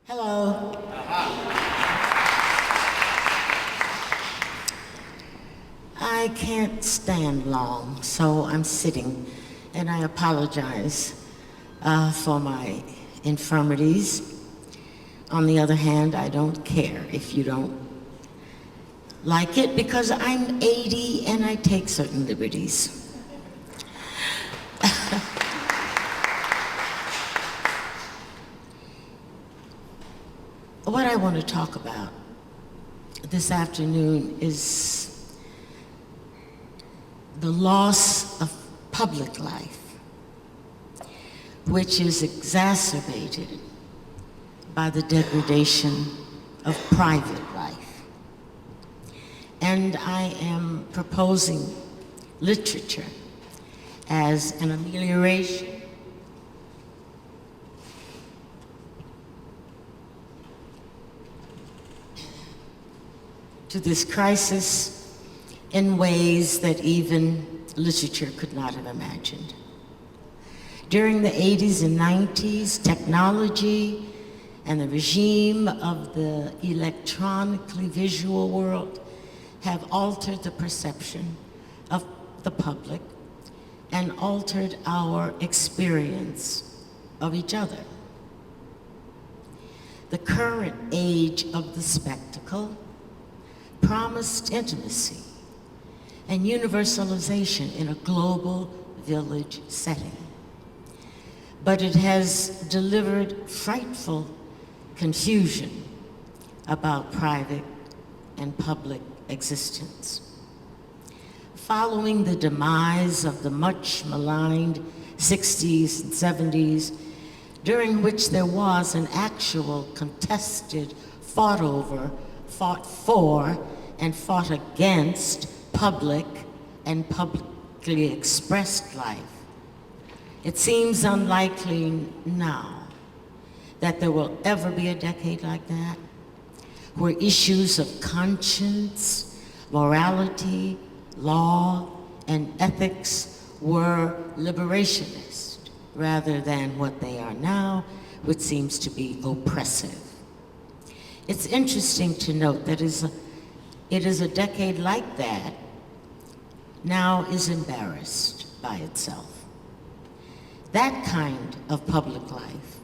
Hello. I can't stand long, so I'm sitting, and I apologize for my infirmities. On the other hand, I don't care if you don't like it, because I'm 80 and I take certain liberties. What I want to talk about this afternoon is the loss of public life, which is exacerbated by the degradation of private life. And I am proposing literature as an amelioration to this crisis in ways that even literature could not have imagined. During the 80s and 90s, technology and the regime of the electronically visual world have altered the perception of the public and altered our experience of each other. The current age of the spectacle promised intimacy and universalization in a global village setting. But it has delivered frightful confusion about private and public existence. Following the demise of the much maligned 60s and 70s, during which there was an actual contested, fought for, and fought against public and publicly expressed life, it seems unlikely now that there will ever be a decade like that, where issues of conscience, morality, law, and ethics were liberationist rather than what they are now, which seems to be oppressive. It's interesting to note that it is a decade like that now is embarrassed by itself. That kind of public life,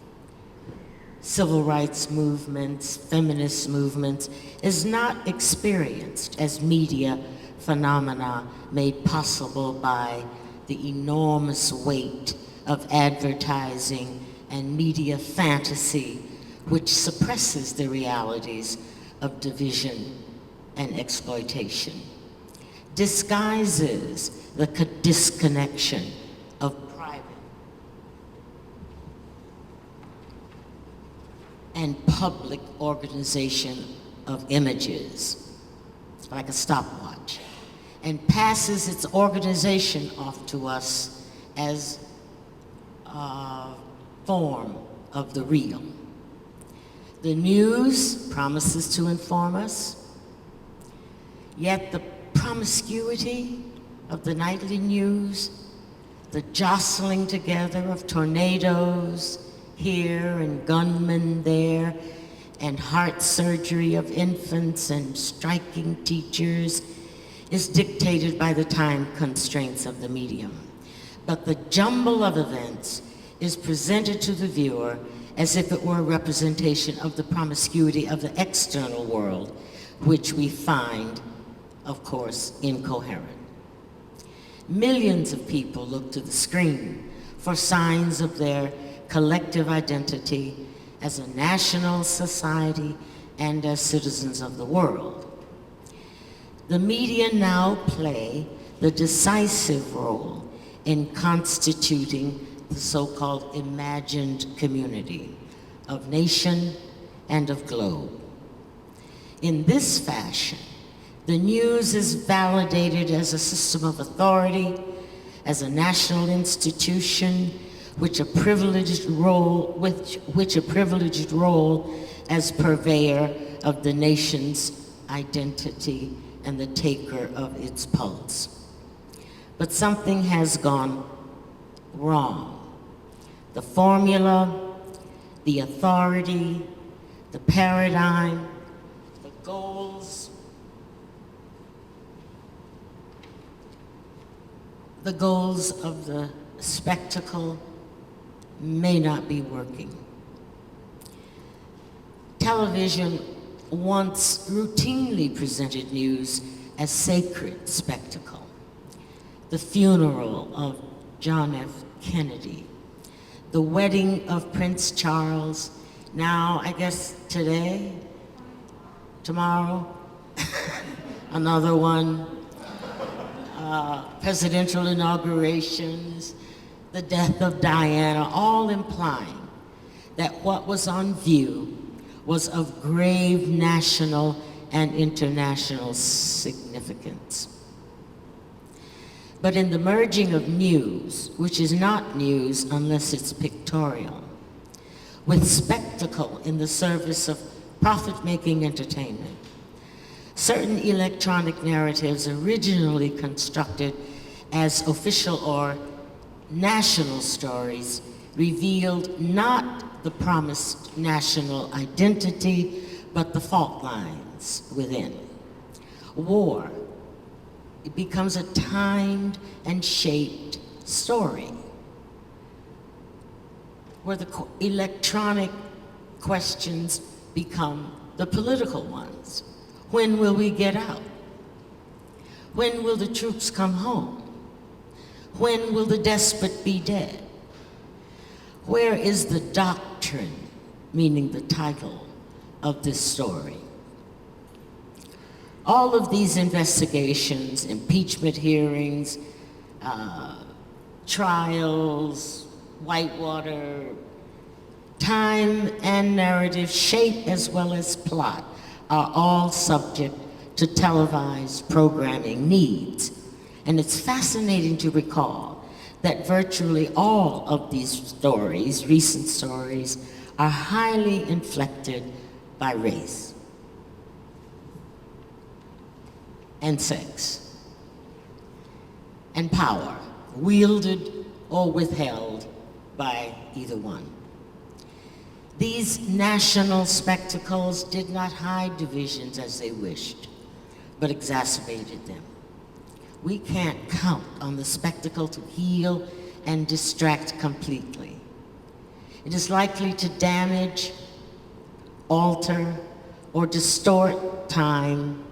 civil rights movements, feminist movements, is not experienced as media phenomena made possible by the enormous weight of advertising and media fantasy, which suppresses the realities of division and exploitation, disguises the disconnection of private and public organization of images, like a stopwatch, and passes its organization off to us as a form of the real. The news promises to inform us, yet the promiscuity of the nightly news, the jostling together of tornadoes here and gunmen there, and heart surgery of infants and striking teachers, is dictated by the time constraints of the medium. But the jumble of events is presented to the viewer as if it were a representation of the promiscuity of the external world, which we find, of course, incoherent. Millions of people look to the screen for signs of their collective identity as a national society and as citizens of the world. The media now play the decisive role in constituting the so-called imagined community of nation and of globe. In this fashion, the news is validated as a system of authority, as a national institution, which a privileged role as purveyor of the nation's identity and the taker of its pulse. But something has gone wrong. The formula, the authority, the paradigm, the goals, of the spectacle may not be working. Television once routinely presented news as sacred spectacle. The funeral of John F. Kennedy, the wedding of Prince Charles, now I guess today, tomorrow, another one, presidential inaugurations, the death of Diana, all implying that what was on view was of grave national and international significance. But in the merging of news, which is not news unless it's pictorial, with spectacle in the service of profit-making entertainment, certain electronic narratives originally constructed as official or national stories revealed not the promised national identity, but the fault lines within. War, it becomes a timed and shaped story, where the electronic questions become the political ones. When will we get out? When will the troops come home? When will the despot be dead? Where is the doctrine, meaning the title of this story? All of these investigations, impeachment hearings, trials, Whitewater, time and narrative, shape as well as plot, are all subject to televised programming needs. And it's fascinating to recall that virtually all of these stories, recent stories, are highly inflected by race and sex and power, wielded or withheld by either one. These national spectacles did not hide divisions as they wished, but exacerbated them. We can't count on the spectacle to heal and distract completely. It is likely to damage, alter, or distort time,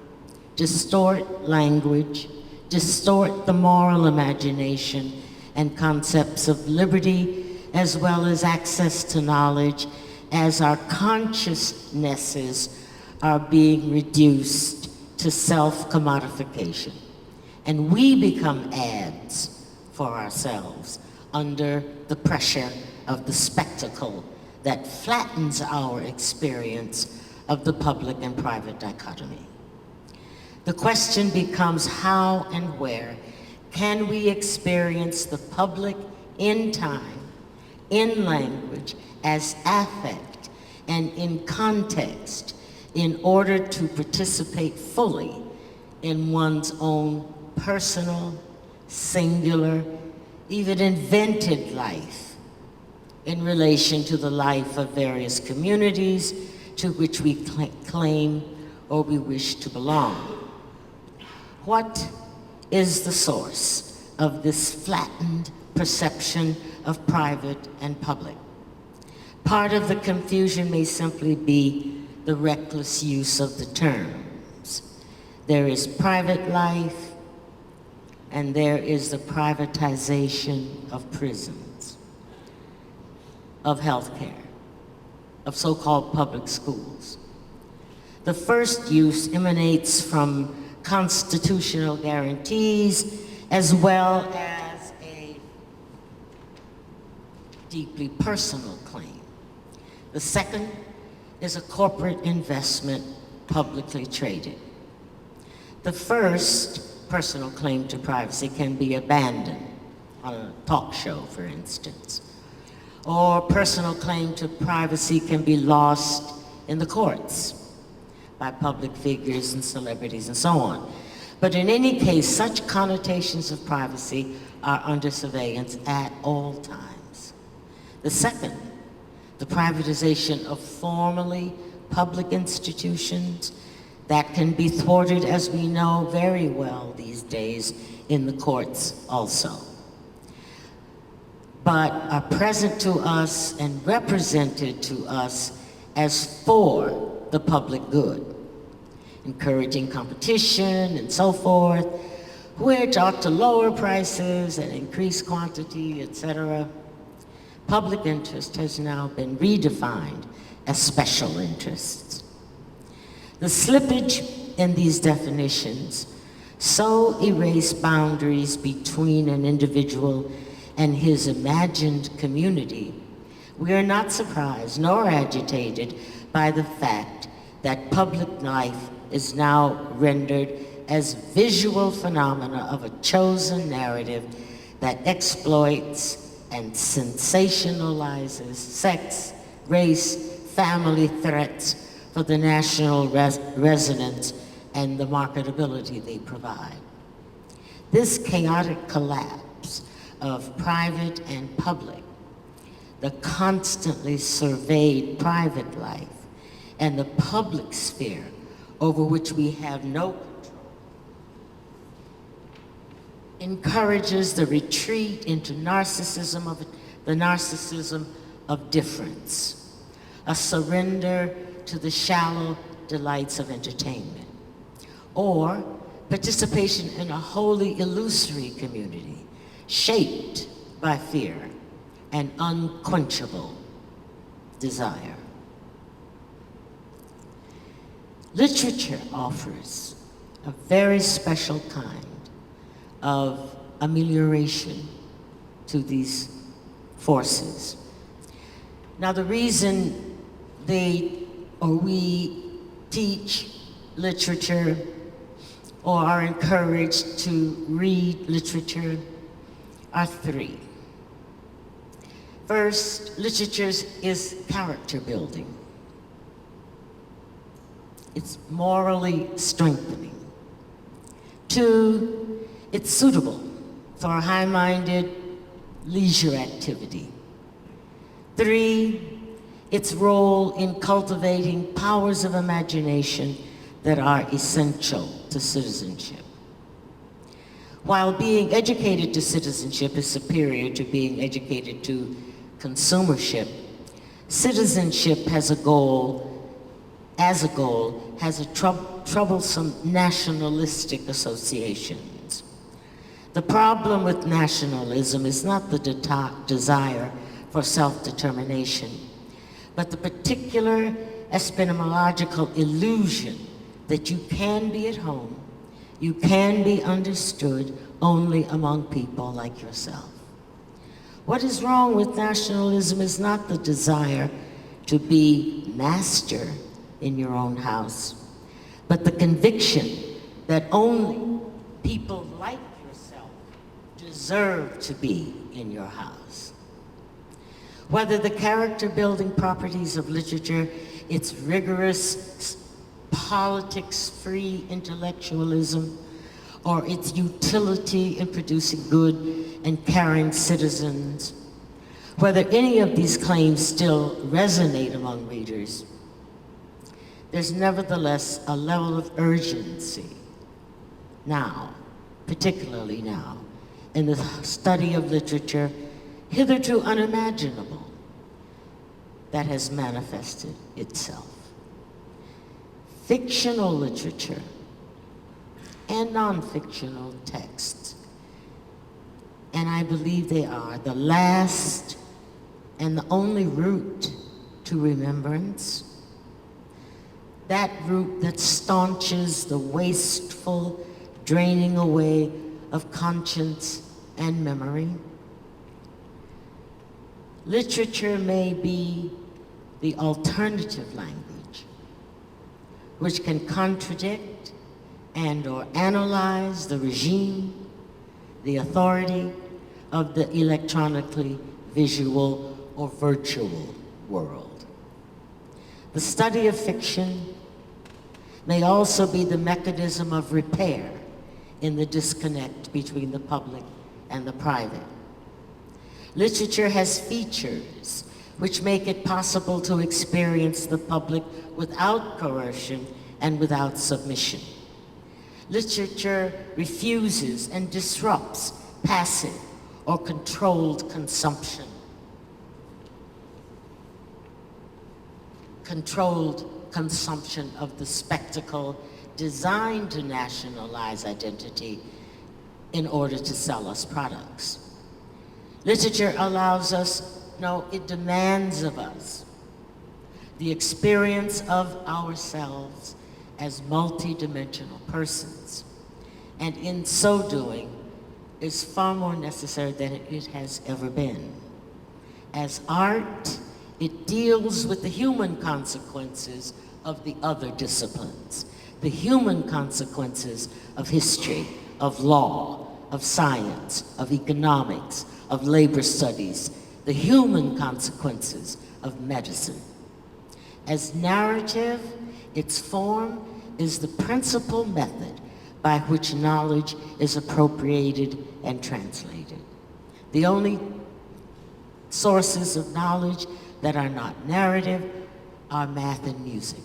distort language, distort the moral imagination and concepts of liberty, as well as access to knowledge, as our consciousnesses are being reduced to self-commodification. And we become ads for ourselves under the pressure of the spectacle that flattens our experience of the public and private dichotomy. The question becomes how and where can we experience the public in time, in language, as affect, and in context in order to participate fully in one's own personal, singular, even invented life in relation to the life of various communities to which we claim or we wish to belong. What is the source of this flattened perception of private and public? Part of the confusion may simply be the reckless use of the terms. There is private life, and there is the privatization of prisons, of healthcare, of so-called public schools. The first use emanates from constitutional guarantees as well as a deeply personal claim. The second is a corporate investment publicly traded. The first, personal claim to privacy, can be abandoned on a talk show, for instance. Or personal claim to privacy can be lost in the courts by public figures and celebrities and so on. But in any case, such connotations of privacy are under surveillance at all times. The second, the privatization of formally public institutions that can be thwarted, as we know very well these days, in the courts also, but are present to us and represented to us as for the public good, encouraging competition and so forth, which ought to lower prices and increase quantity, etc. Public interest has now been redefined as special interests. The slippage in these definitions so erase boundaries between an individual and his imagined community, we are not surprised nor agitated by the fact that public life is now rendered as visual phenomena of a chosen narrative that exploits and sensationalizes sex, race, family threats for the national resonance and the marketability they provide. This chaotic collapse of private and public, the constantly surveyed private life, and the public sphere over which we have no control, encourages the retreat into the narcissism of difference, a surrender to the shallow delights of entertainment, or participation in a wholly illusory community shaped by fear and unquenchable desire. Literature offers a very special kind of amelioration to these forces. Now, the reason we teach literature or are encouraged to read literature are three. First, literature is character building. It's morally strengthening. Two, it's suitable for high-minded leisure activity. Three, its role in cultivating powers of imagination that are essential to citizenship. While being educated to citizenship is superior to being educated to consumership, citizenship has a troublesome nationalistic associations. The problem with nationalism is not the desire for self-determination, but the particular epistemological illusion that you can be at home, you can be understood only among people like yourself. What is wrong with nationalism is not the desire to be master in your own house, but the conviction that only people like yourself deserve to be in your house. Whether the character-building properties of literature, its rigorous politics-free intellectualism, or its utility in producing good and caring citizens, whether any of these claims still resonate among readers, there's nevertheless a level of urgency now, particularly now, in the study of literature hitherto unimaginable that has manifested itself. Fictional literature and non-fictional texts, and I believe they are the last and the only route to remembrance, that route that staunches the wasteful draining away of conscience and memory. Literature may be the alternative language, which can contradict and or analyze the regime, the authority of the electronically visual or virtual world. The study of fiction may also be the mechanism of repair in the disconnect between the public and the private. Literature has features which make it possible to experience the public without coercion and without submission. Literature refuses and disrupts passive or controlled consumption. Controlled consumption of the spectacle designed to nationalize identity in order to sell us products. Literature allows us, no, it demands of us the experience of ourselves as multidimensional persons, and in so doing is far more necessary than it has ever been. As art, it deals with the human consequences of the other disciplines, the human consequences of history, of law, of science, of economics, of labor studies, the human consequences of medicine. As narrative, its form is the principal method by which knowledge is appropriated and translated. The only sources of knowledge that are not narrative are math and music.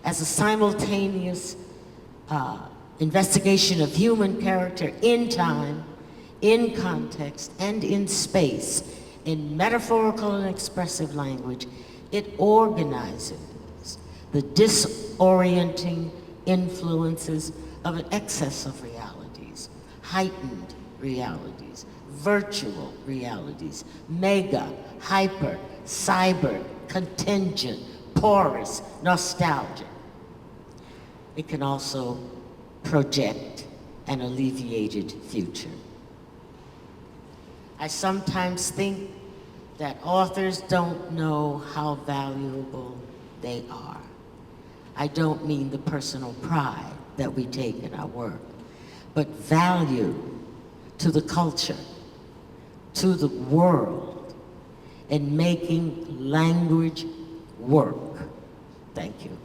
As a simultaneous investigation of human character in time, in context, and in space, in metaphorical and expressive language, it organizes the disorienting influences of an excess of realities, heightened realities, virtual realities, mega, hyper, cyber, contingent, porous, nostalgic. It can also project an alleviated future. I sometimes think that authors don't know how valuable they are. I don't mean the personal pride that we take in our work, but value to the culture, to the world, in making language work. Thank you.